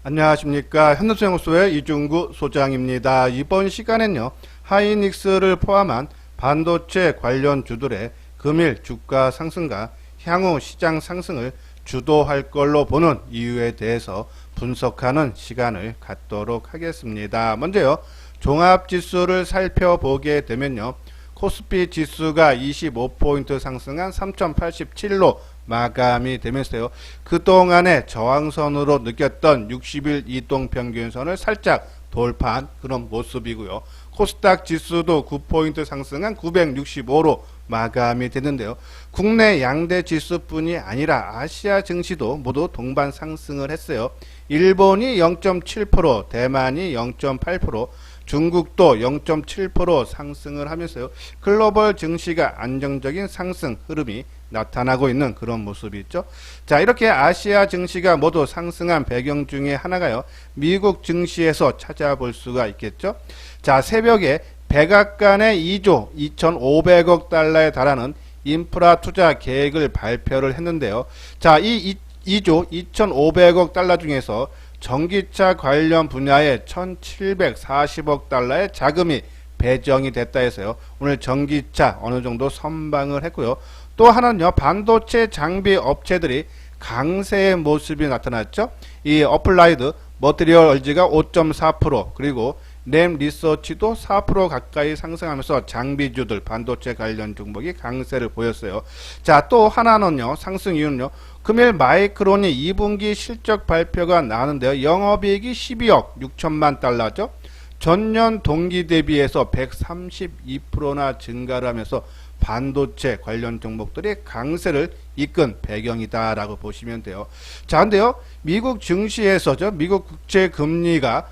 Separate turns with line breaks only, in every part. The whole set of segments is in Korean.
안녕하십니까. 현대투자연구소의 이중구 소장입니다. 이번 시간엔요, 하이닉스를 포함한 반도체 관련주들의 금일 주가 상승과 향후 시장 상승을 주도할 걸로 보는 이유에 대해서 분석하는 시간을 갖도록 하겠습니다. 먼저요, 종합지수를 살펴보게 되면요, 코스피 지수가 25포인트 상승한 3087로 마감이 되면서요, 그동안의 저항선으로 느꼈던 60일 이동평균선을 살짝 돌파한 그런 모습이고요. 코스닥 지수도 9포인트 상승한 965로 마감이 되는데요. 국내 양대 지수뿐이 아니라 아시아 증시도 모두 동반 상승을 했어요. 일본이 0.7%, 대만이 0.8%, 중국도 0.7% 상승을 하면서요, 글로벌 증시가 안정적인 상승 흐름이 나타나고 있는 그런 모습이 있죠. 자, 이렇게 아시아 증시가 모두 상승한 배경 중에 하나가요, 미국 증시에서 찾아볼 수가 있겠죠. 자, 새벽에 백악관의 2조 2,500억 달러에 달하는 인프라 투자 계획을 발표를 했는데요. 자, 이 2조 2,500억 달러 중에서 전기차 관련 분야에 1,740억 달러의 자금이 배정이 됐다 해서요, 오늘 전기차 어느 정도 선방을 했고요. 또 하나는요, 반도체 장비 업체들이 강세의 모습이 나타났죠. 이 어플라이드 머티리얼즈가 5.4%, 그리고 램 리서치도 4% 가까이 상승하면서 장비주들, 반도체 관련 종목이 강세를 보였어요. 자, 또 하나는요, 상승 이유는요, 금일 마이크론이 2분기 실적 발표가 나왔는데요, 영업이익이 12억 6천만 달러죠. 전년 동기 대비해서 132%나 증가를 하면서 반도체 관련 종목들이 강세를 이끈 배경이다라고 보시면 돼요. 자, 근데요, 미국 증시에서죠, 미국 국채 금리가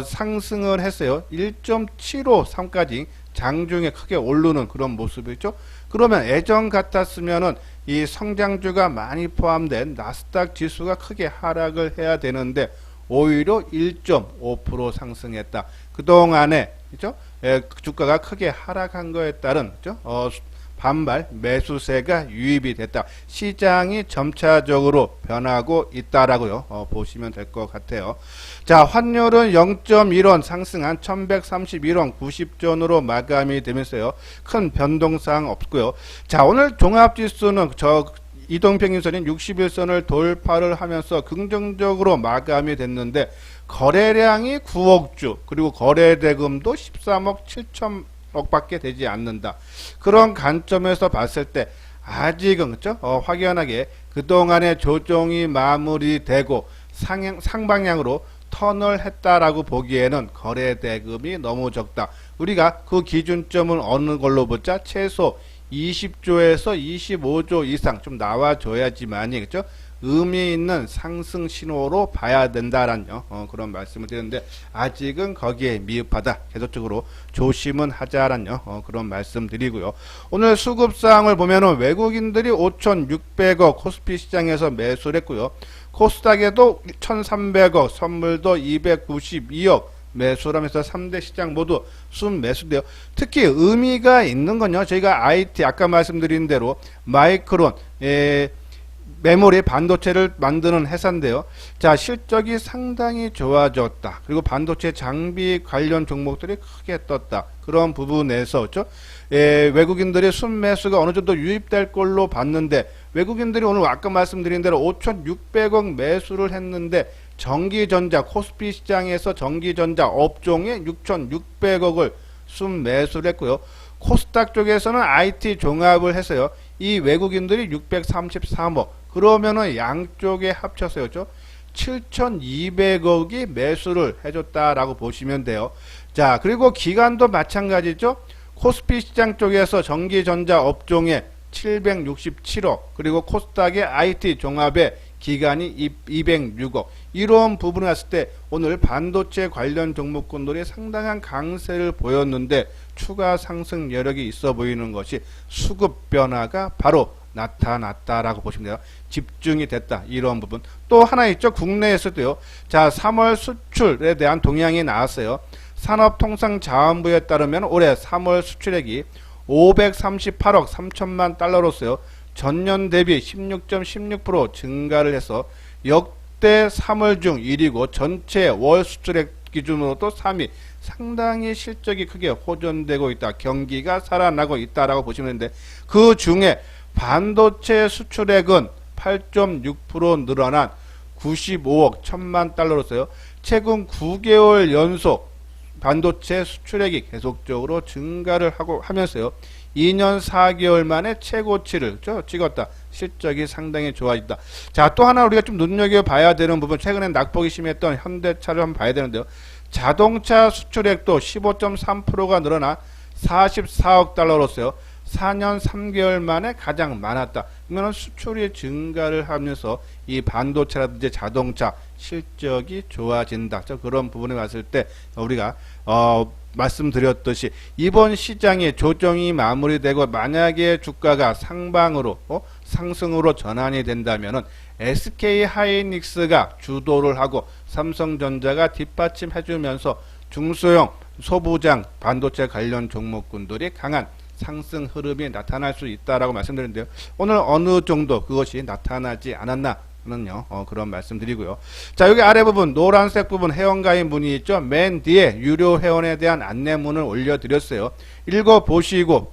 상승을 했어요. 1.753까지 장중에 크게 오르는 그런 모습이죠. 그러면 예전 같았으면은 이 성장주가 많이 포함된 나스닥 지수가 크게 하락을 해야 되는데 오히려 1.5% 상승했다. 그동안에 그죠? 주가가 크게 하락한 거에 따른 그죠? 반발 매수세가 유입이 됐다. 시장이 점차적으로 변하고 있다라고요. 보시면 될 것 같아요. 자, 환율은 0.1원 상승한 1131원 90전으로 마감이 되면서요, 큰 변동사항 없고요. 자, 오늘 종합지수는 이동평균선인 61선을 돌파를 하면서 긍정적으로 마감이 됐는데, 거래량이 9억 주, 그리고 거래대금도 13억 7천억 밖에 되지 않는다. 그런 관점에서 봤을 때 아직은 그렇죠? 확연하게 그동안의 조정이 마무리되고 상방향으로 턴을 했다라고 보기에는 거래대금이 너무 적다. 우리가 그 기준점은 어느 걸로 보자? 최소 20조에서 25조 이상 좀 나와줘야지만이 그렇죠? 의미 있는 상승 신호로 봐야 된다라는 그런 말씀을 드렸는데, 아직은 거기에 미흡하다. 계속적으로 조심은 하자라는 그런 말씀 드리고요. 오늘 수급사항을 보면은 외국인들이 5,600억 코스피 시장에서 매수를 했고요. 코스닥에도 1,300억, 선물도 292억 매수를 하면서 3대 시장 모두 순매수인데요. 특히 의미가 있는 건요, 저희가 IT 아까 말씀드린 대로 마이크론 메모리 반도체를 만드는 회사인데요. 자, 실적이 상당히 좋아졌다. 그리고 반도체 장비 관련 종목들이 크게 떴다. 그런 부분에서 그렇죠? 외국인들의 순매수가 어느 정도 유입될 걸로 봤는데, 외국인들이 오늘 아까 말씀드린 대로 5,600억 매수를 했는데, 전기전자 코스피 시장에서 전기전자 업종에 6,600억을 순매수를 했고요. 코스닥 쪽에서는 IT 종합을 해서요, 이 외국인들이 633억, 그러면은 양쪽에 합쳐서요, 7,200억이 매수를 해줬다라고 보시면 돼요. 자, 그리고 기간도 마찬가지죠. 코스피 시장 쪽에서 전기전자 업종에 767억, 그리고 코스닥의 IT 종합의 기간이 206억. 이런 부분을 봤을 때 오늘 반도체 관련 종목군들이 상당한 강세를 보였는데, 추가 상승 여력이 있어 보이는 것이 수급 변화가 바로 나타났다라고 보시면 돼요. 집중이 됐다. 이런 부분. 또 하나 있죠. 국내에서도요. 자, 3월 수출에 대한 동향이 나왔어요. 산업통상자원부에 따르면 올해 3월 수출액이 538억 3천만 달러로서요, 전년 대비 16.16% 증가를 해서 역대 역대 3월 중 1위고 전체 월 수출액 기준으로도 3위. 상당히 실적이 크게 호전되고 있다. 경기가 살아나고 있다라고 보시면 되는데 그 중에 반도체 수출액은 8.6% 늘어난 95억 1천만 달러로서요. 최근 9개월 연속 반도체 수출액이 계속적으로 증가를 하면서요. 2년 4개월 만에 최고치를 찍었다. 실적이 상당히 좋아졌다. 자, 또 하나 우리가 좀 눈여겨봐야 되는 부분, 최근에 낙폭이 심했던 현대차를 한번 봐야 되는데요. 자동차 수출액도 15.3%가 늘어나 44억 달러로서요. 4년 3개월 만에 가장 많았다. 그러면 수출이 증가를 하면서 이 반도체라든지 자동차 실적이 좋아진다. 그런 부분에 왔을 때 우리가 말씀드렸듯이 이번 시장의 조정이 마무리되고 만약에 주가가 상방으로 상승으로 전환이 된다면은 SK 하이닉스가 주도를 하고 삼성전자가 뒷받침해주면서 중소형 소부장 반도체 관련 종목군들이 강한 상승 흐름이 나타날 수 있다라고 말씀드렸는데요. 오늘 어느 정도 그것이 나타나지 않았나는요. 그런 말씀드리고요. 자, 여기 아래 부분 노란색 부분 회원가입 문이 있죠. 맨 뒤에 유료 회원에 대한 안내문을 올려드렸어요. 읽어보시고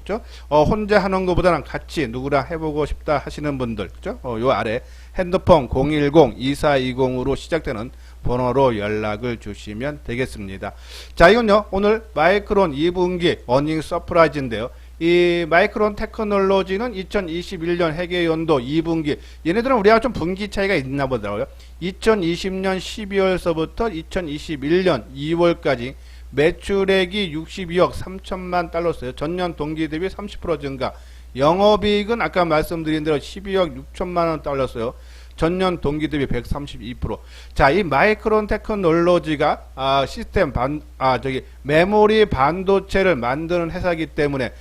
혼자 하는 것보다는 같이 누구랑 해보고 싶다 하시는 분들 요 아래 핸드폰 010-2420으로 시작되는 번호로 연락을 주시면 되겠습니다. 자, 이건요 오늘 마이크론 2분기 어닝 서프라이즈인데요. 이 마이크론 테크놀로지는 2021년 회계연도 2분기, 얘네들은 우리가 좀 분기 차이가 있나 보더라고요. 2020년 12월서부터 2021년 2월까지 매출액이 62억 3천만 달러였어요. 전년 동기 대비 30% 증가. 영업이익은 아까 말씀드린 대로 12억 6천만 원 달러였어요. 전년 동기 대비 132%. 자, 이 마이크론 테크놀로지가 시스템 메모리 반도체를 만드는 회사이기 때문에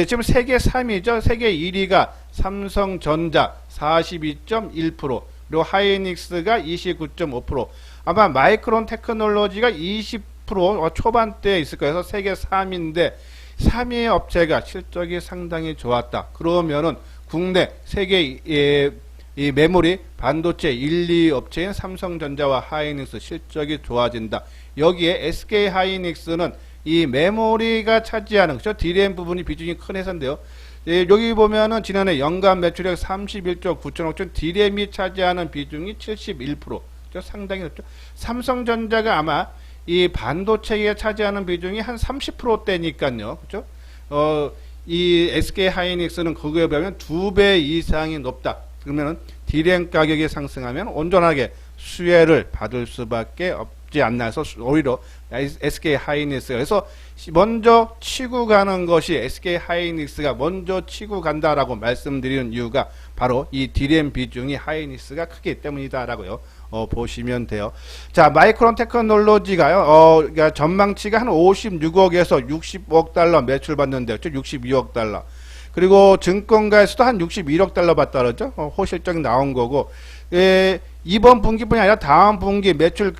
지금 세계 3위죠. 세계 1위가 삼성전자 42.1%, 그리고 하이닉스가 29.5%. 아마 마이크론 테크놀로지가 20% 초반대에 있을 거예요. 그래서 세계 3위인데 3위의 업체가 실적이 상당히 좋았다. 그러면은 국내 세계 이 메모리 반도체 1, 2 업체인 삼성전자와 하이닉스 실적이 좋아진다. 여기에 SK 하이닉스는 이 메모리가 차지하는 DRAM 부분이 비중이 큰 회사인데요. 여기 보면은 지난해 연간 매출액 31조 9천억 원, DRAM이 차지하는 비중이 71%. 상당히 높죠. 삼성전자가 아마 이 반도체에 차지하는 비중이 한 30%대니까요. 그렇죠? 이 SK 하이닉스는 그거에 비하면 2배 이상이 높다. 그러면 DRAM 가격이 상승하면 온전하게 수혜를 받을 수밖에 없지 않나 해서 오히려 SK 하이닉스가 그래서 먼저 치고 가는 것이 SK 하이닉스가 먼저 치고 간다라고 말씀드리는 이유가 바로 이 DRAM 비중이 하이닉스가 크기 때문이다라고요. 보시면 돼요. 자, 마이크론 테크놀로지가요. 그러니까 전망치가 한 56억에서 60억 달러 매출 받는데요. 62억 달러. 그리고 증권가에서도 한 61억 달러 받다 그러죠. 호실적 나온 거고, 이번 분기뿐이 아니라 다음 분기 매출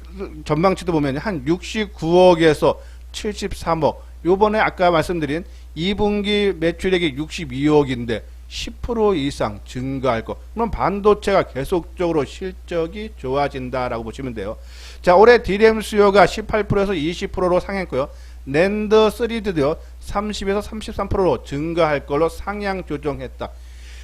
전망치도 보면 한 69억에서 73억. 요번에 아까 말씀드린 2분기 매출액이 62억인데 10% 이상 증가할 거. 그럼 반도체가 계속적으로 실적이 좋아진다라고 보시면 돼요. 자, 올해 DRAM 수요가 18%에서 20%로 상했고요. 낸드 3D도요 30에서 33%로 증가할 걸로 상향 조정했다.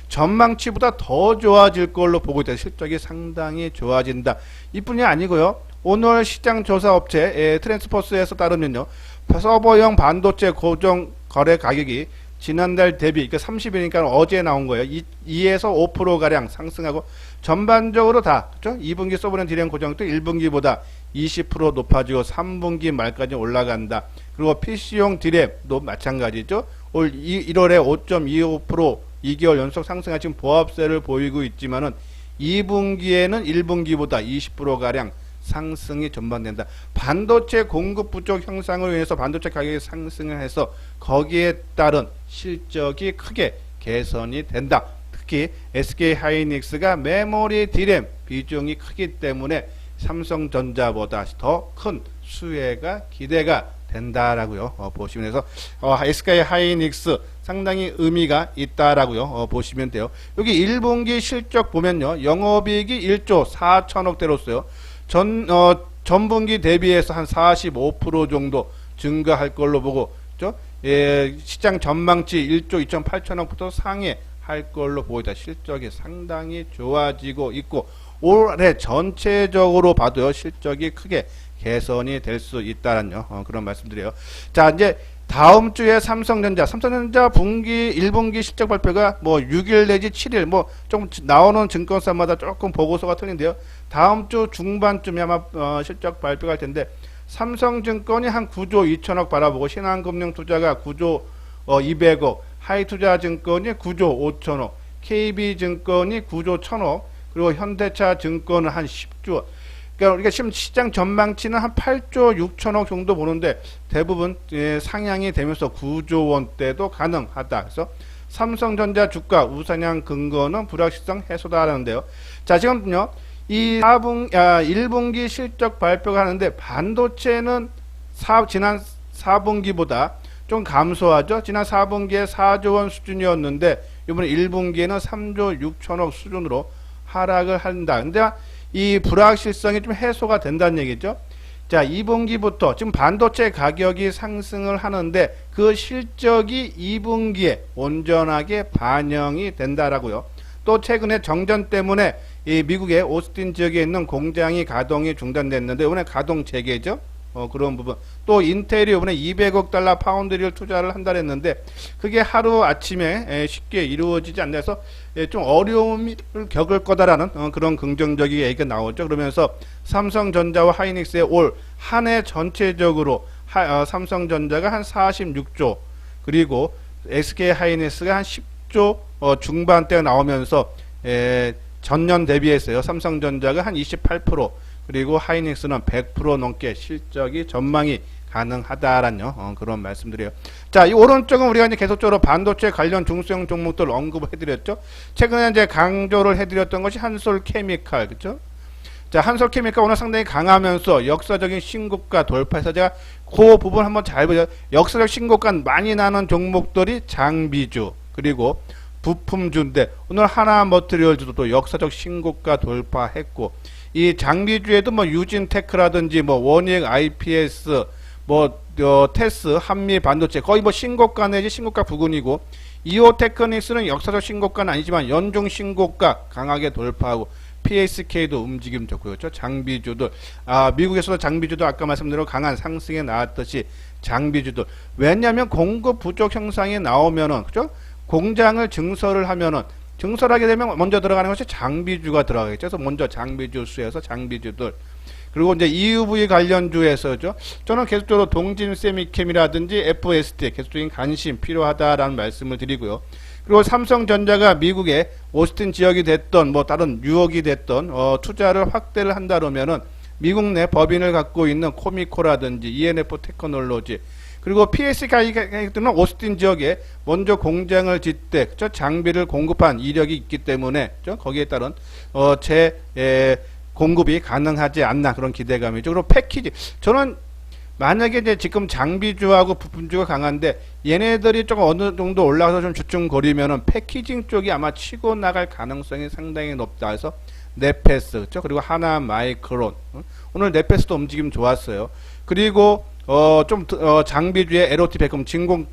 전망치보다 더 좋아질 걸로 보고 있다. 실적이 상당히 좋아진다. 이뿐이 아니고요. 오늘 시장 조사 업체 트랜스포스에서 따르면요. 서버용 반도체 고정 거래 가격이 지난달 대비, 그러니까 30일이니까 어제 나온 거예요. 2에서 5%가량 상승하고 전반적으로 다, 그렇죠? 2분기 서버용 DRAM 고정도 1분기보다 20% 높아지고 3분기 말까지 올라간다. 그리고 PC용 DRAM도 마찬가지죠. 올 1월에 5.25% 2개월 연속 상승한 지금 보합세를 보이고 있지만은 2분기에는 1분기보다 20%가량 상승이 전반된다. 반도체 공급 부족 형상을 위해서 반도체 가격이 상승을 해서 거기에 따른 실적이 크게 개선이 된다. 특히 SK 하이닉스가 메모리 DRAM 비중이 크기 때문에 삼성전자보다 더 큰 수혜가 기대가 된다라고요. 보시면서 SK 하이닉스 상당히 의미가 있다라고요. 보시면 돼요. 여기 1분기 실적 보면요. 영업이익이 1조 4천억대로서요. 전분기 대비해서 한 45% 정도 증가할 걸로 보고, 그죠? 예, 시장 전망치 1조 2,8천억부터 상회할 걸로 보이다. 실적이 상당히 좋아지고 있고, 올해 전체적으로 봐도요, 실적이 크게 개선이 될 수 있다는 그런 말씀드려요. 자, 이제 다음 주에 삼성전자 1분기 실적 발표가 뭐 6일 내지 7일 뭐 좀 나오는 증권사마다 조금 보고서가 틀린데요. 다음 주 중반쯤에 아마 실적 발표가 할 텐데, 삼성증권이 한 9조 2천억 바라보고, 신한금융투자가 9조 200억, 하이투자증권이 9조 5천억, KB증권이 9조 1천억, 그리고 현대차증권은 한 10조. 그러니까 우리가 지금 시장 전망치는 한 8조 6천억 정도 보는데, 대부분 상향이 되면서 9조 원대도 가능하다. 그래서 삼성전자 주가 우상향 근거는 불확실성 해소다라는데요. 자, 지금요, 이 1분기 실적 발표가 하는데, 반도체는 지난 4분기보다 좀 감소하죠. 지난 4분기에 4조 원 수준이었는데, 이번에 1분기에는 3조 6천억 수준으로 하락을 한다. 근데 이 불확실성이 좀 해소가 된다는 얘기죠. 자, 2분기부터 지금 반도체 가격이 상승을 하는데, 그 실적이 2분기에 온전하게 반영이 된다라고요. 또 최근에 정전 때문에 이 미국의 오스틴 지역에 있는 공장이 가동이 중단됐는데, 이번에 가동 재개죠. 그런 부분. 또 인텔이 이번에 200억 달러 파운드리를 투자를 한다 했는데, 그게 하루 아침에 쉽게 이루어지지 않나 해서 좀 어려움을 겪을 거다라는 그런 긍정적인 얘기가 나오죠. 그러면서 삼성전자와 하이닉스의 올 한 해 전체적으로 삼성전자가 한 46조, 그리고 SK 하이닉스가 한 10조 중반대가 나오면서 전년 대비해서요. 삼성전자가 한 28%, 그리고 하이닉스는 100% 넘게 실적이 전망이 가능하다라는 그런 말씀드려요. 자, 이 오른쪽은 우리가 이제 계속적으로 반도체 관련 중소형 종목들 언급을 해드렸죠. 최근에 이제 강조를 해드렸던 것이 한솔케미칼, 그렇죠? 자, 한솔케미칼 오늘 상당히 강하면서 역사적인 신고가 돌파해서, 제가 그 부분 한번 잘 보죠. 역사적 신고가 많이 나는 종목들이 장비주, 그리고 부품주인데, 오늘 하나머티리얼즈도 또 역사적 신고가 돌파했고, 이 장비주에도 뭐 유진테크라든지 뭐 원익 IPS, 뭐 테스, 한미 반도체 거의 뭐 신고가 내지 신고가 부근이고, 이오테크닉스는 역사적 신고가는 아니지만 연중 신고가 강하게 돌파하고, PSK도 움직임 좋고요. 그렇죠? 장비주들, 미국에서도 장비주도 아까 말씀드린 강한 상승에 나왔듯이 장비주들, 왜냐하면 공급 부족 현상이 나오면은, 그죠? 공장을 증설을 하면은, 증설하게 되면 먼저 들어가는 것이 장비주가 들어가겠죠. 그래서 먼저 장비주 수에서 장비주들, 그리고 이제 EUV 관련주에서죠. 저는 계속적으로 동진 세미캠이라든지 FSD 계속적인 관심 필요하다라는 말씀을 드리고요. 그리고 삼성전자가 미국의 오스틴 지역이 됐던 뭐 다른 뉴욕이 됐던 투자를 확대를 한다 그러면은, 미국 내 법인을 갖고 있는 코미코라든지 ENF 테크놀로지, 그리고 PSK는 오스틴 지역에 먼저 공장을 짓되, 그쵸? 장비를 공급한 이력이 있기 때문에, 그쵸? 거기에 따른 공급이 가능하지 않나, 그런 기대감이죠. 그리고 패키지, 저는 만약에 이제 지금 장비주하고 부품주가 강한데, 얘네들이 조금 어느 정도 올라가서 좀 주춤거리면은 패키징 쪽이 아마 치고 나갈 가능성이 상당히 높다 해서 네페스, 그쵸? 그리고 하나 마이크론, 오늘 네페스도 움직임 좋았어요. 그리고 장비주의 LOT 백금 진공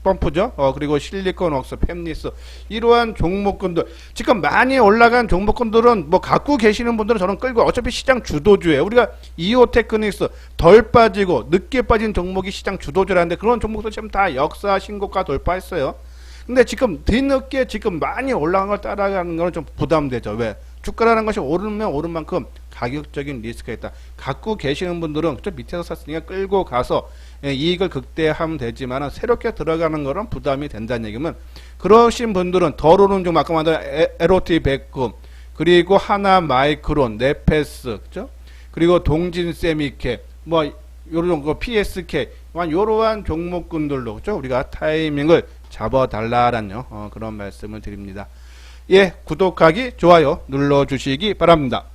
펌프죠. 그리고 실리콘웍스, 팹리스, 이러한 종목군들, 지금 많이 올라간 종목군들은 뭐 갖고 계시는 분들은 저는 끌고, 어차피 시장 주도주예요. 우리가 이오테크닉스 덜 빠지고 늦게 빠진 종목이 시장 주도주라는데, 그런 종목들 지금 다 역사 신고가 돌파했어요. 근데 지금 뒤늦게 지금 많이 올라간 걸 따라가는 건 좀 부담되죠. 왜? 주가라는 것이 오르면 오른 만큼 가격적인 리스크가 있다. 갖고 계시는 분들은 좀 밑에서 샀으니까 끌고 가서 이익을 극대화하면 되지만, 새롭게 들어가는 거는 부담이 된다는 얘기면, 그러신 분들은 덜 오른 종, 아까 말한 LOT 백금, 그리고 하나 마이크론, 네페스, 그죠? 그리고 동진 세미케, 뭐 요런 거 PSK, 요러한 종목군들로, 그죠? 우리가 타이밍을 잡아달라라는 그런 말씀을 드립니다. 예, 구독하기, 좋아요 눌러주시기 바랍니다.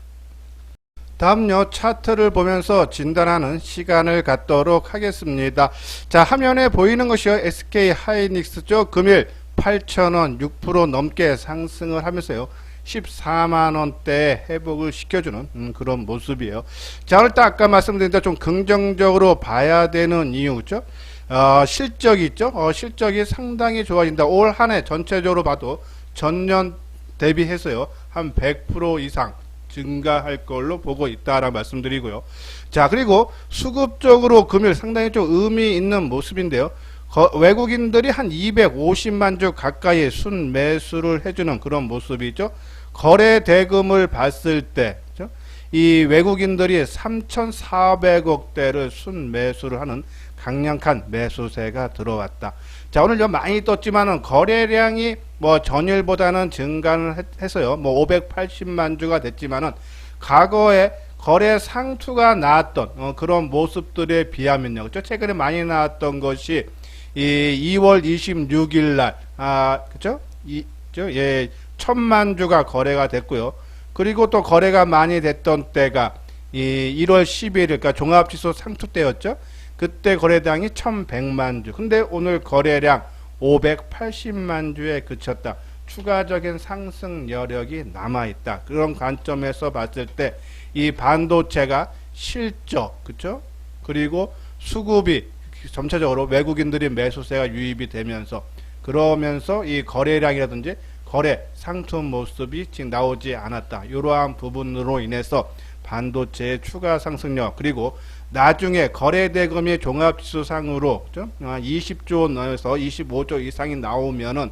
다음요 차트를 보면서 진단하는 시간을 갖도록 하겠습니다. 자, 화면에 보이는 것이요 SK 하이닉스죠. 금일 8,000원 6% 넘게 상승을 하면서요 14만원대에 회복을 시켜주는 그런 모습이에요. 자, 오늘 딱 아까 말씀드린 대로 좀 긍정적으로 봐야 되는 이유죠. 실적이 있죠. 실적이 상당히 좋아진다. 올 한 해 전체적으로 봐도 전년 대비해서요 한 100% 이상 증가할 걸로 보고 있다라는 말씀드리고요. 자, 그리고 수급적으로 금일 상당히 좀 의미 있는 모습인데요. 외국인들이 한 250만 주 가까이 순매수를 해주는 그런 모습이죠. 거래 대금을 봤을 때 이 외국인들이 3,400억대를 순매수를 하는 강력한 매수세가 들어왔다. 자, 오늘 좀 많이 떴지만은 거래량이 뭐 전일보다는 증가를 해서요 뭐 580만 주가 됐지만은 과거에 거래 상투가 나왔던 그런 모습들에 비하면요, 그렇죠? 최근에 많이 나왔던 것이 이 2월 26일 날 그렇죠? 예, 1,000만 주가 거래가 됐고요. 그리고 또 거래가 많이 됐던 때가 이 1월 12일, 그러니까 종합지수 상투 때였죠. 그때 거래량이 1,100만 주. 근데 오늘 거래량 580만 주에 그쳤다. 추가적인 상승 여력이 남아있다. 그런 관점에서 봤을 때 이 반도체가 실적, 그쵸? 그리고 수급이 전체적으로 외국인들이 매수세가 유입이 되면서 그러면서 이 거래량이라든지 거래 상투 모습이 지금 나오지 않았다. 이러한 부분으로 인해서 반도체의 추가 상승력, 그리고 나중에 거래대금이 종합지수상으로 20조 원에서 25조 이상이 나오면은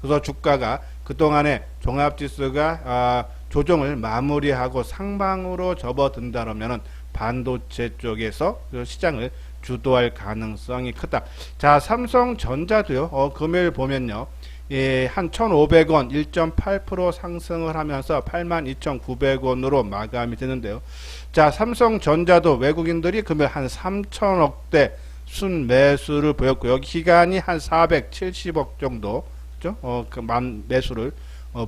그래서 주가가 그동안에 종합지수가 조정을 마무리하고 상방으로 접어든다면은 반도체 쪽에서 시장을 주도할 가능성이 크다. 자, 삼성전자도요. 금요일 보면요. 예, 한 1,500원 1.8% 상승을 하면서 82,900원으로 마감이 되는데요. 자, 삼성전자도 외국인들이 금일 한 3천억대 순매수를 보였고요. 기간이 한 470억 정도, 그죠? 매수를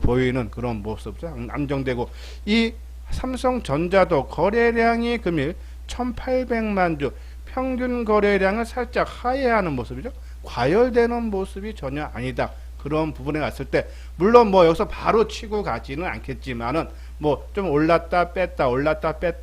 보이는 그런 모습이죠. 안정되고, 이 삼성전자도 거래량이 금일 1,800만 주, 평균 거래량을 살짝 하회하는 모습이죠. 과열되는 모습이 전혀 아니다. 그런 부분에 갔을 때 물론 뭐 여기서 바로 치고 가지는 않겠지만은 뭐 좀 올랐다 뺐다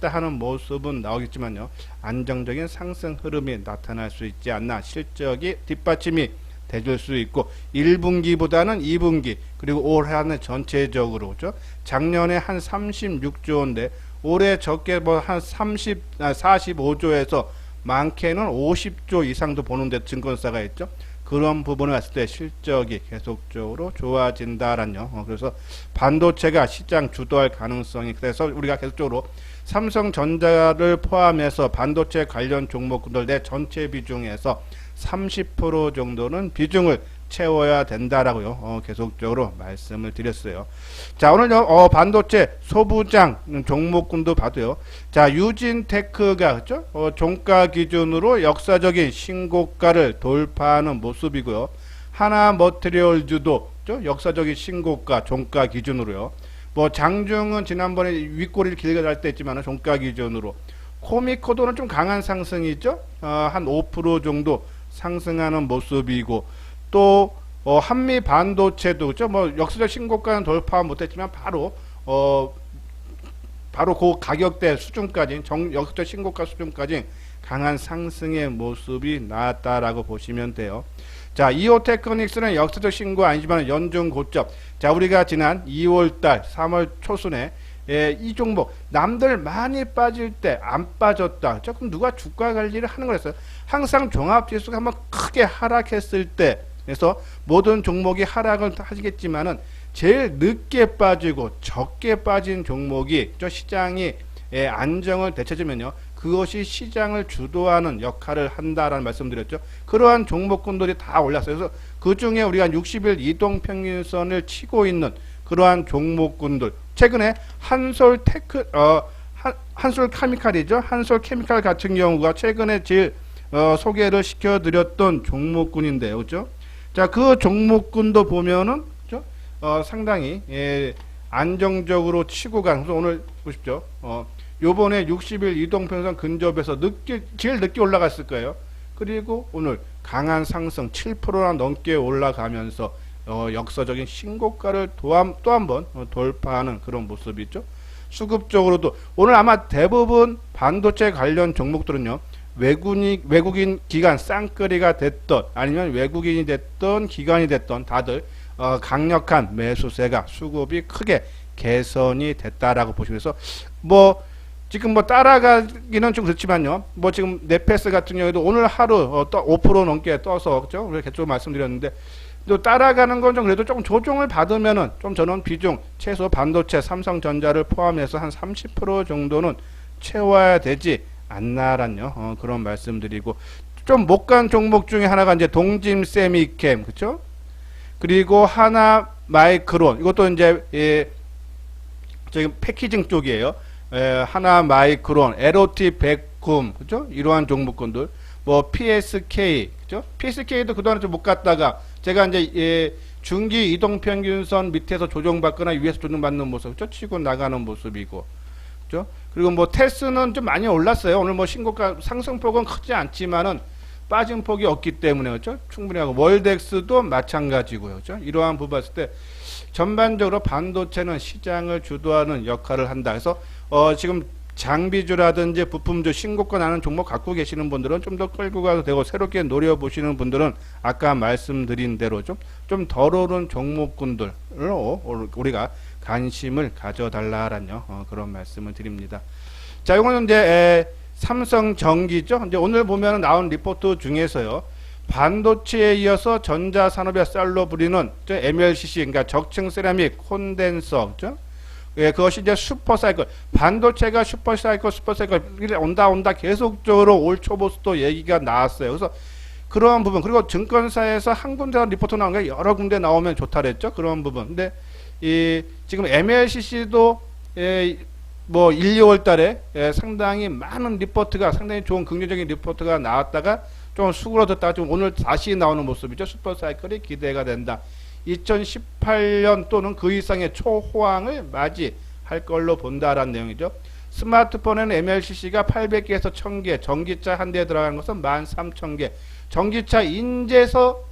하는 모습은 나오겠지만요, 안정적인 상승 흐름이 나타날 수 있지 않나, 실적이 뒷받침이 돼줄 수 있고 1분기보다는 2분기 그리고 올 한 해 전체적으로, 그죠? 작년에 한 36조 원인데 올해 적게 뭐 한 45조에서 많게는 50조 이상도 보는데 증권사가 있죠. 그런 부분을 봤을 때 실적이 계속적으로 좋아진다라뇨. 그래서 반도체가 시장 주도할 가능성이, 그래서 우리가 계속적으로 삼성전자를 포함해서 반도체 관련 종목들 내 전체 비중에서 30% 정도는 비중을 채워야 된다라고요. 계속적으로 말씀을 드렸어요. 자, 오늘 반도체 소부장 종목군도 봐도요. 자, 유진테크가, 그죠? 종가 기준으로 역사적인 신고가를 돌파하는 모습이고요. 하나머티리얼즈도, 그죠? 역사적인 신고가 종가 기준으로요. 뭐 장중은 지난번에 윗꼬리를 길게 달 때 했지만 종가 기준으로, 코미코도는 좀 강한 상승이 있죠. 한 5% 정도 상승하는 모습이고, 또 한미 반도체도, 그죠? 뭐 역사적 신고가는 돌파 못했지만 바로 그 가격대 수준까지, 역사적 신고가 수준까지 강한 상승의 모습이 나왔다라고 보시면 돼요. 자, 이오테크닉스는 역사적 신고 아니지만 연중 고점. 자, 우리가 지난 2월달 3월 초순에 이 종목 남들 많이 빠질 때 안 빠졌다. 조금 누가 주가 관리를 하는 거였어요. 항상 종합지수가 한번 크게 하락했을 때, 그래서 모든 종목이 하락을 하시겠지만은 제일 늦게 빠지고 적게 빠진 종목이 시장이 안정을 되찾으면요, 그것이 시장을 주도하는 역할을 한다라는 말씀드렸죠. 그러한 종목군들이 다 올랐어요. 그래서 그 중에 우리가 60일 이동평균선을 치고 있는 그러한 종목군들, 최근에 한솔케미칼이죠. 한솔케미칼 같은 경우가 최근에 제일 소개를 시켜드렸던 종목군인데요, 그죠? 자, 그 종목군도 보면은, 그죠? 상당히 안정적으로 치고 가는, 그래서 오늘 보십시오. 요번에 60일 이동평선 근접에서 제일 늦게 올라갔을 거예요. 그리고 오늘 강한 상승 7%나 넘게 올라가면서 역사적인 신고가를 또 한 번 돌파하는 그런 모습이죠. 수급적으로도 오늘 아마 대부분 반도체 관련 종목들은요, 외국인 기관 쌍끌이가 됐던 아니면 외국인이 됐던 기관이 됐던 다들 강력한 매수세가 수급이 크게 개선이 됐다라고 보시면서 뭐 지금 뭐 따라가기는 좀 그렇지만요, 뭐 지금 네페스 같은 경우에도 오늘 하루 5% 넘게 떠서 그죠? 우리가 계속 말씀드렸는데 또 따라가는 건 좀 그래도 조금 조정을 받으면은 좀 저는 비중 최소 반도체 삼성전자를 포함해서 한 30% 정도는 채워야 되지 않나란요. 그런 말씀드리고, 좀 못 간 종목 중에 하나가 이제 동진 세미캠, 그쵸? 그리고 하나 마이크론, 이것도 이제 저기 패키징 쪽이에요. 하나 마이크론, LOT 백쿰, 그죠? 이러한 종목군들, 뭐 PSK, 그죠? PSK도 그동안 좀 못 갔다가 제가 이제 중기 이동평균선 밑에서 조정받거나 위에서 조정받는 모습, 그죠? 치고 나가는 모습이고, 그죠? 그리고 뭐 테스는 좀 많이 올랐어요. 오늘 뭐 신고가 상승폭은 크지 않지만은 빠진 폭이 없기 때문에, 그죠? 충분히 하고, 월덱스도 마찬가지고요, 그죠? 이러한 부분 봤을 때 전반적으로 반도체는 시장을 주도하는 역할을 한다. 그래서 지금 장비주라든지 부품주 신고가 나는 종목 갖고 계시는 분들은 좀 더 끌고 가도 되고, 새롭게 노려보시는 분들은 아까 말씀드린 대로 좀 덜 오른 종목군들로 우리가 관심을 가져달라라는 그런 말씀을 드립니다. 자, 이거는 이제 삼성전기죠. 이제 오늘 보면 나온 리포트 중에서요, 반도체에 이어서 전자산업의 쌀로 부리는 MLCC, 그러니까 적층 세라믹 콘덴서, 그죠? 예, 그것이 이제 슈퍼사이클, 반도체가 슈퍼사이클 온다 계속적으로 올 초보수도 얘기가 나왔어요. 그래서 그러한 부분, 그리고 증권사에서 한 군데 리포트 나온 게 여러 군데 나오면 좋다 그랬죠. 그런 부분. 근데 지금 MLCC도 뭐 1, 2월 달에 상당히 많은 리포트가, 상당히 좋은 긍정적인 리포트가 나왔다가 좀 수그러졌다가 좀 오늘 다시 나오는 모습이죠. 슈퍼사이클이 기대가 된다. 2018년 또는 그 이상의 초호황을 맞이할 걸로 본다라는 내용이죠. 스마트폰에는 MLCC가 800개에서 1000개, 전기차 한 대에 들어가는 것은 13,000개. 전기차 인재서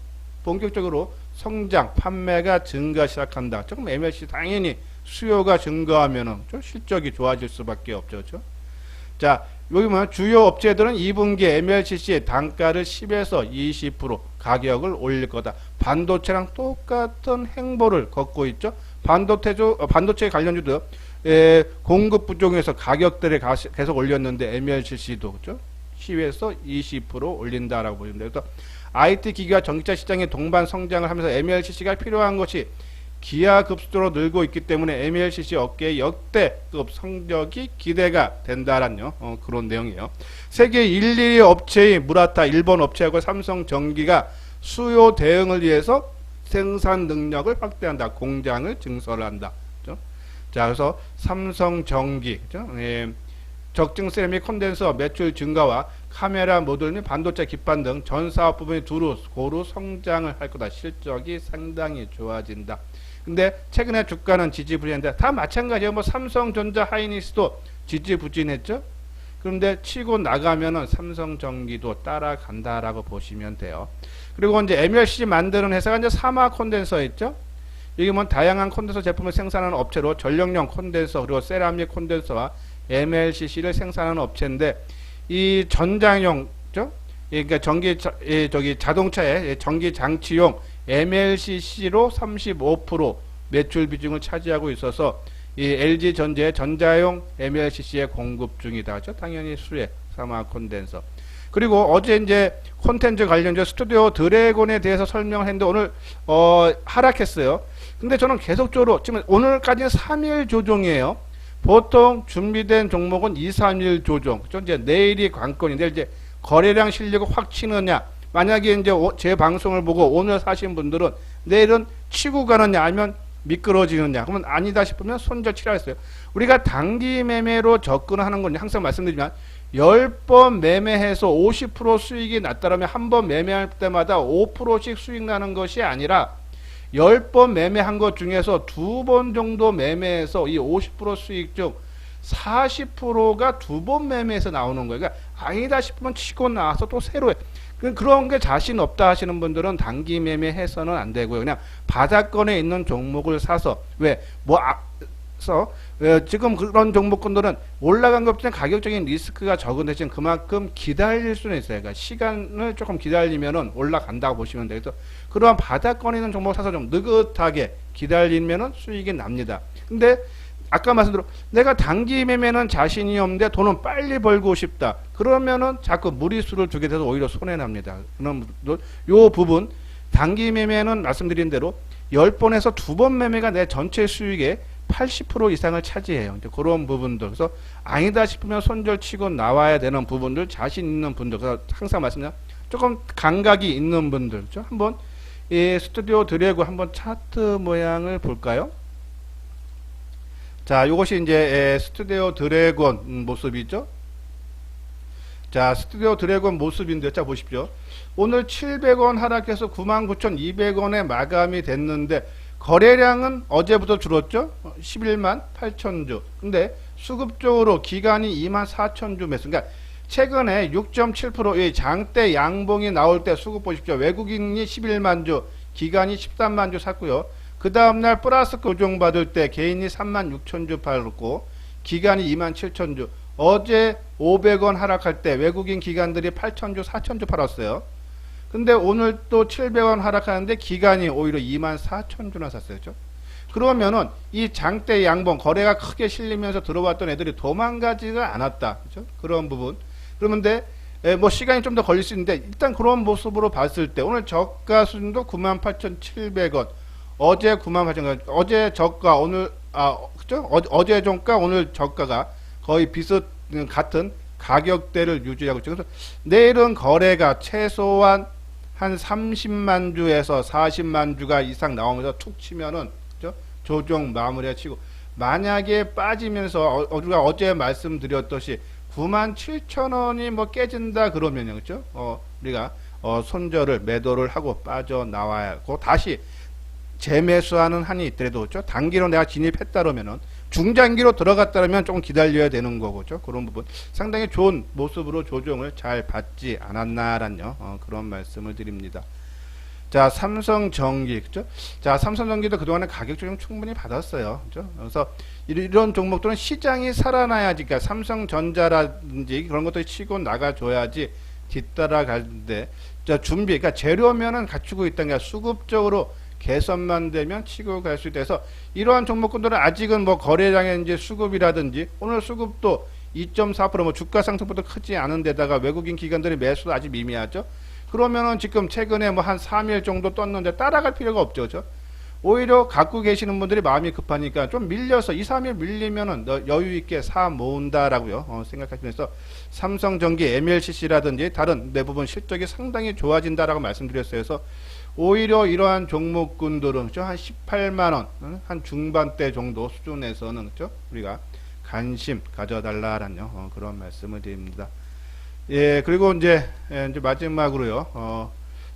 본격적으로 성장, 판매가 증가 시작한다. 조금 MLCC 당연히 수요가 증가하면은 좀 실적이 좋아질 수밖에 없죠. 그렇죠? 자, 여기 보면 주요 업체들은 2분기 MLCC 단가를 10에서 20% 가격을 올릴 거다. 반도체랑 똑같은 행보를 걷고 있죠. 반도체 관련주도 공급 부족에서 가격들을 계속 올렸는데 MLCC도 그렇죠? 10에서 20% 올린다라고 보시면 돼요. 그래서 IT 기기와 전기차 시장의 동반 성장을 하면서 MLCC가 필요한 것이 기하급수로 늘고 있기 때문에 MLCC 업계의 역대급 성적이 기대가 된다라는 그런 내용이에요. 세계 1, 2위 업체의 무라타 일본 업체하고 삼성전기가 수요 대응을 위해서 생산 능력을 확대한다. 공장을 증설한다. 그렇죠? 자, 그래서 삼성전기, 그렇죠? 적증 세라믹 콘덴서 매출 증가와 카메라 모듈 및 반도체 기판 등 전 사업 부분이 두루 고루 성장을 할 거다. 실적이 상당히 좋아진다. 근데 최근에 주가는 지지부진한데 다 마찬가지예요. 뭐 삼성전자, 하이닉스도 지지부진했죠. 그런데 치고 나가면은 삼성전기도 따라간다라고 보시면 돼요. 그리고 이제 MLCC 만드는 회사가 이제 사마 콘덴서 있죠. 이게 뭐 다양한 콘덴서 제품을 생산하는 업체로 전력용 콘덴서 그리고 세라믹 콘덴서와 MLCC를 생산하는 업체인데, 이 전장용죠. 그러니까 자동차의 전기 장치용 MLCC로 35% 매출 비중을 차지하고 있어서 이 LG전자의 전자용 MLCC에 공급 중이다. 당연히 수혜, 사마 콘덴서. 그리고 어제 이제 콘텐츠 관련주 스튜디오 드래곤에 대해서 설명을 했는데 오늘 하락했어요. 근데 저는 계속적으로 지금 오늘까지는 3일 조정이에요. 보통 준비된 종목은 2, 3일 조정. 이제 내일이 관건인데 이제 거래량 실력을 확 치느냐. 만약에 이제 제 방송을 보고 오늘 사신 분들은 내일은 치고 가느냐 아니면 미끄러지느냐. 그러면 아니다 싶으면 손절 치라 했어요. 우리가 단기 매매로 접근하는 건 항상 말씀드리지만 10번 매매해서 50% 수익이 났다면 한 번 매매할 때마다 5%씩 수익 나는 것이 아니라 10번 매매한 것 중에서 2번 정도 매매해서 이 50% 수익 중 40%가 두 번 매매에서 나오는 거예요. 그러니까 아니다 싶으면 치고 나와서 또 새로 해. 그런 게 자신 없다 하시는 분들은 단기 매매해서는 안 되고요. 그냥 바닥권에 있는 종목을 사서 지금 그런 종목군들은 올라간 것보다 가격적인 리스크가 적은 대신 그만큼 기다릴 수는 있어요. 그러니까 시간을 조금 기다리면은 올라간다고 보시면 되겠죠. 그러한 바닥권에 있는 종목 사서 좀 느긋하게 기다리면은 수익이 납니다. 근데 아까 말씀드린 내가 단기 매매는 자신이 없는데 돈은 빨리 벌고 싶다. 그러면은 자꾸 무리수를 두게 돼서 오히려 손해납니다. 그럼 요 부분 단기 매매는 말씀드린 대로 10번에서 2번 매매가 내 전체 수익의 80% 이상을 차지해요. 이제 그런 부분들. 그래서 아니다 싶으면 손절치고 나와야 되는 부분들, 자신 있는 분들. 그래서 항상 말씀드려 조금 감각이 있는 분들. 그렇죠? 한번 스튜디오 드래그 한번 차트 모양을 볼까요? 자, 요것이 이제 스튜디오 드래곤 모습이죠. 자, 스튜디오 드래곤 모습인데, 자, 보십시오. 오늘 700원 하락해서 99,200원에 마감이 됐는데, 거래량은 어제부터 줄었죠? 11만 8천주. 근데 수급적으로 기간이 2만 4천주 매수. 그러니까 최근에 6.7%의 장대 양봉이 나올 때 수급 보십시오. 외국인이 11만 주, 기간이 13만 주 샀고요. 그 다음날 플러스 교정받을 때 개인이 3만 6천 주 팔았고 기간이 2만 7천 주. 어제 500원 하락할 때 외국인 기관들이 8천 주, 4천 주 팔았어요. 근데 오늘 또 700원 하락하는데 기간이 오히려 2만 4천 주나 샀어요. 그렇죠? 그러면은 이 장대 양봉 거래가 크게 실리면서 들어왔던 애들이 도망가지가 않았다. 그렇죠? 그런 부분. 그런데 뭐 시간이 좀 더 걸릴 수 있는데 일단 그런 모습으로 봤을 때 오늘 저가 수준도 98,700원. 어제 98,000원. 어제 저가 오늘 그죠? 어제 종가 오늘 저가가 거의 같은 가격대를 유지하고 있죠. 그래서 내일은 거래가 최소한 한 30만 주에서 40만 주가 이상 나오면서 툭 치면은 그죠? 조정 마무리가 치고 만약에 빠지면서 우리가 어제 말씀드렸듯이 97,000원이 뭐 깨진다 그러면요. 그죠? 우리가 손절을 매도를 하고 빠져나와야 하고 다시 재매수하는 한이 있더라도 그렇죠? 단기로 내가 진입했다 그러면은 중장기로 들어갔다면 조금 기다려야 되는 거죠. 그런 부분 상당히 좋은 모습으로 조정을 잘 받지 않았나라는 그런 말씀을 드립니다. 자, 삼성전기 그죠? 자, 삼성전기도 그동안에 가격 조정 충분히 받았어요. 그죠? 그래서 이런 종목들은 시장이 살아나야지, 그러니까 삼성전자라든지 그런 것들이 치고 나가줘야지 뒤따라가는데, 자, 그러니까 재료면은 갖추고 있다는 게 수급적으로 개선만 되면 치고 갈 수 있어서 이러한 종목군들은 아직은 뭐 거래량의 이제 수급이라든지 오늘 수급도 2.4% 뭐 주가 상승보다 크지 않은 데다가 외국인 기관들의 매수도 아직 미미하죠. 그러면은 지금 최근에 뭐 한 3일 정도 떴는데 따라갈 필요가 없죠. 그죠? 오히려 갖고 계시는 분들이 마음이 급하니까 좀 밀려서 2, 3일 밀리면은 여유 있게 사 모은다라고요. 생각하시면서 삼성전기, MLCC라든지 다른 대부분 실적이 상당히 좋아진다라고 말씀드렸어요. 그래서 오히려 이러한 종목군들은 그렇죠? 한 18만원, 한 중반대 정도 수준에서는 그렇죠? 우리가 관심 가져달라라는 그런 말씀을 드립니다. 예, 그리고 이제 마지막으로요.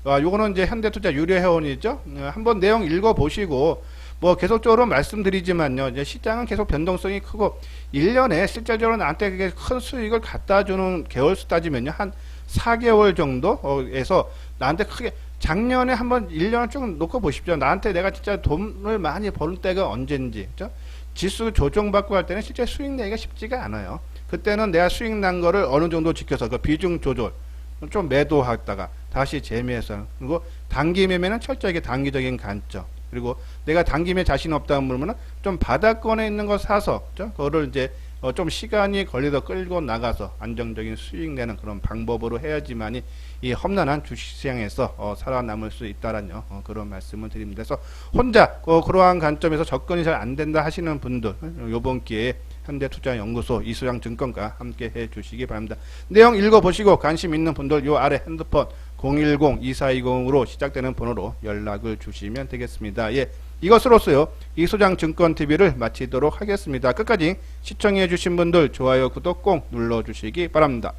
요거는 이제 현대투자 유료회원이죠. 한번 내용 읽어보시고 뭐 계속적으로 말씀드리지만요. 이제 시장은 계속 변동성이 크고 1년에 실제적으로 나한테 그게 큰 수익을 갖다주는 개월수 따지면요. 한 4개월 정도에서 나한테 크게 작년에 한번 1년을 쭉 놓고 보십시오. 나한테 내가 진짜 돈을 많이 버는 때가 언젠지. 그죠? 지수 조정받고 할 때는 실제 수익 내기가 쉽지가 않아요. 그때는 내가 수익 난 거를 어느 정도 지켜서 그 비중 조절 좀 매도하다가 다시 재매해서, 그리고 단기 매매는 철저하게 단기적인 관점, 그리고 내가 단기 매 자신 없다 그러면은 좀 바닥권에 있는 거 사서 그죠? 그거를 이제 좀 시간이 걸리더 끌고 나가서 안정적인 수익 내는 그런 방법으로 해야지만이 이 험난한 주식시장에서 살아남을 수 있다라는 그런 말씀을 드립니다. 그래서 혼자 그러한 관점에서 접근이 잘 안 된다 하시는 분들 요번 기회에 현대투자연구소 이수장 증권과 함께 해 주시기 바랍니다. 내용 읽어보시고 관심 있는 분들 요 아래 핸드폰 010-2420으로 시작되는 번호로 연락을 주시면 되겠습니다. 예, 이것으로서요 이수장 증권TV를 마치도록 하겠습니다. 끝까지 시청해 주신 분들 좋아요 구독 꼭 눌러 주시기 바랍니다.